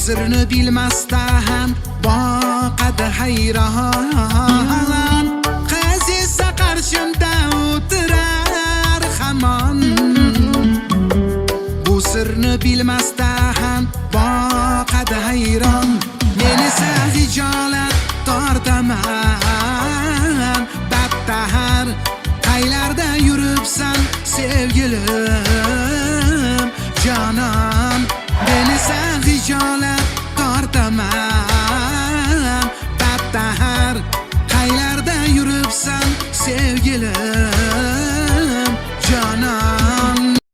sirni bilmasdan boqadi hayron. Qiz esa qarshimda o'tirar hamon. Bu sirni bilmasdan boqadi hayron. Men esa hijolat tortaman. Battar qaylarda yuribsan sevgilim jonon. Men esa hijolat tortaman. Battar qaylarda yuribsan sevgilim